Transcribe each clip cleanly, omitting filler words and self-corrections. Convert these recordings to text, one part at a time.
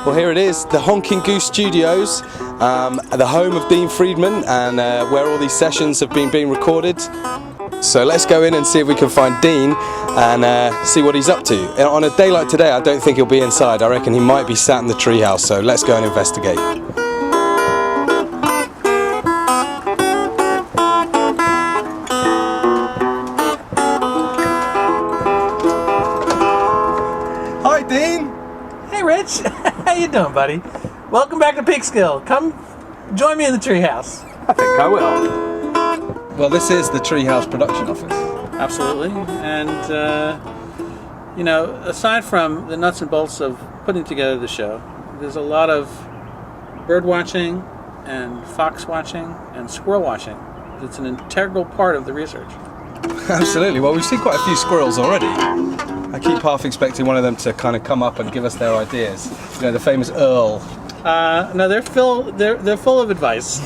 Well, here it is, the Honking Goose Studios, the home of Dean Friedman, and where all these sessions have been being recorded. So let's go in and see if we can find Dean and see what he's up to. And on a day like today, I don't think he'll be inside. I reckon he might be sat in the treehouse, so let's go and investigate. Hi, Dean. Hey, Rich. How you doing, buddy? Welcome back to Peekskill. Come join me in the treehouse. I think I will. Well, this is the Treehouse production office. Absolutely. And, you know, aside from the nuts and bolts of putting together the show, there's a lot of bird watching and fox watching and squirrel watching. It's an integral part of the research. Absolutely. Well, we've seen quite a few squirrels already. I keep half expecting one of them to kind of come up and give us their ideas. You know, the famous Earl. No, they're full of advice.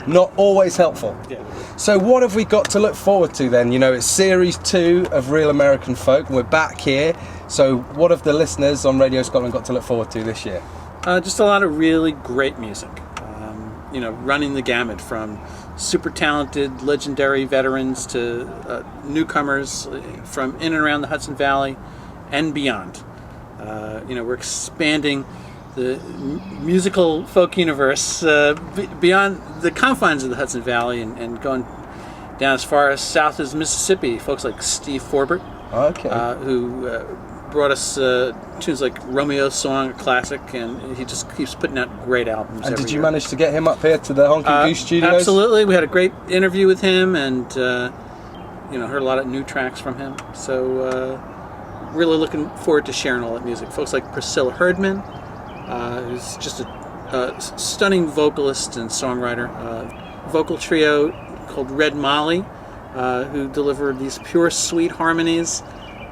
Not always helpful. Yeah. So what have we got to look forward to then? You know, it's series 2 of Real American Folk. We're back here. So what have the listeners on Radio Scotland got to look forward to this year? Just a lot of really great music. You know, running the gamut from super talented, legendary veterans to newcomers from in and around the Hudson Valley and beyond. You know, we're expanding the musical folk universe beyond the confines of the Hudson Valley and going down as far as south as Mississippi. Folks like Steve Forbert, who brought us tunes like Romeo's Song, a classic, and he just keeps putting out great albums. And did you year. manage to get him up here to the Honking Goose Studios? Absolutely. We had a great interview with him, and you know, heard a lot of new tracks from him. So really looking forward to sharing all that music. Folks like Priscilla Herdman, who's just a stunning vocalist and songwriter. Vocal trio called Red Molly, who delivered these pure, sweet harmonies.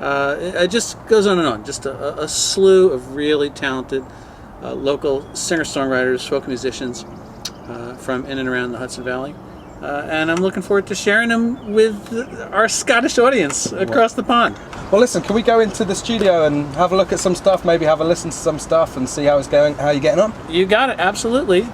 It just goes on and on. Just a slew of really talented local singer-songwriters, folk musicians from in and around the Hudson Valley. And I'm looking forward to sharing them with our Scottish audience across the pond. Well, listen, can we go into the studio and have a look at some stuff, maybe have a listen to some stuff and see how it's going, how you're getting on? You got it, absolutely.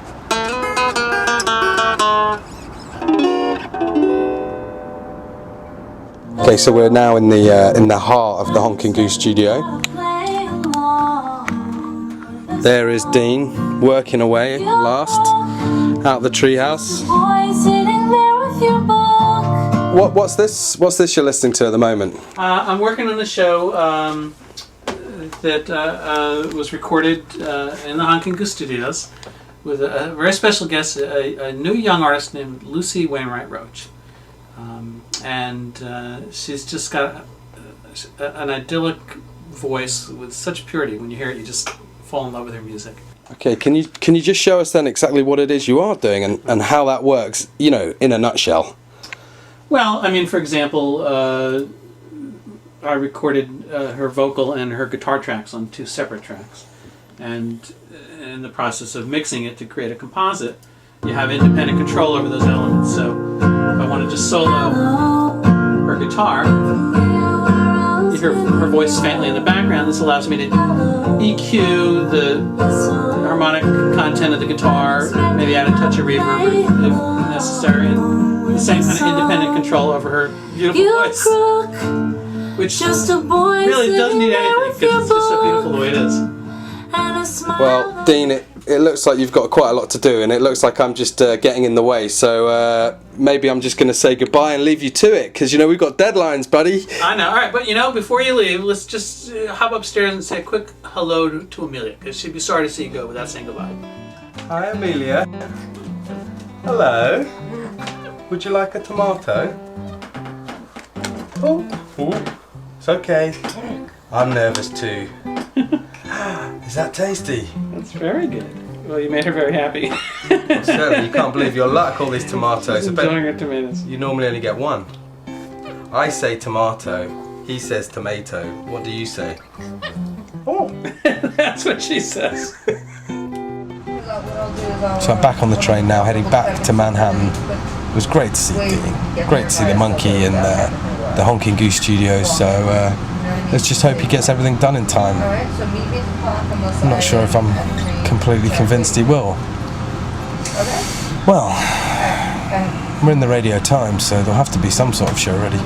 Okay, so we're now in the heart of the Honking Goose Studio. There is Dean working away at last out the treehouse. What's this you're listening to at the moment? I'm working on a show that was recorded in the Honking Goose Studios with a very special guest, a new young artist named Lucy Wainwright Roach. And she's just got an idyllic voice with such purity. When you hear it, you just fall in love with her music. Okay, can you just show us then exactly what it is you are doing and how that works, you know, in a nutshell? Well, I mean, for example, I recorded her vocal and her guitar tracks on 2 separate tracks. And in the process of mixing it to create a composite, you have independent control over those elements. So if I want to just solo her guitar, you hear her voice faintly in the background. This allows me to EQ the harmonic content of the guitar, maybe add a touch of reverb if necessary, and the same kind of independent control over her beautiful voice, which really doesn't need anything because it's just so beautiful the way it is. Well, Dean, it looks like you've got quite a lot to do, and it looks like I'm just getting in the way, so maybe I'm just going to say goodbye and leave you to it, because, you know, we've got deadlines, buddy. I know, alright, but, you know, before you leave, let's just hop upstairs and say a quick hello to Amelia, because she'd be sorry to see you go without saying goodbye. Hi, Amelia. Hello. Would you like a tomato? Oh, it's okay. I'm nervous too. Is that tasty? That's very good. Well, you made her very happy. Well, certainly, you can't believe your luck, all these tomatoes. She's enjoying her tomatoes. You normally only get one. I say tomato, he says tomato. What do you say? Oh, that's what she says. So I'm back on the train now, heading back to Manhattan. It was great to see Dean. Great to see the monkey and the Honking Goose Studios. So let's just hope he gets everything done in time. I'm not sure if I'm completely convinced he will. Well, we're in the Radio Times, so there'll have to be some sort of show ready.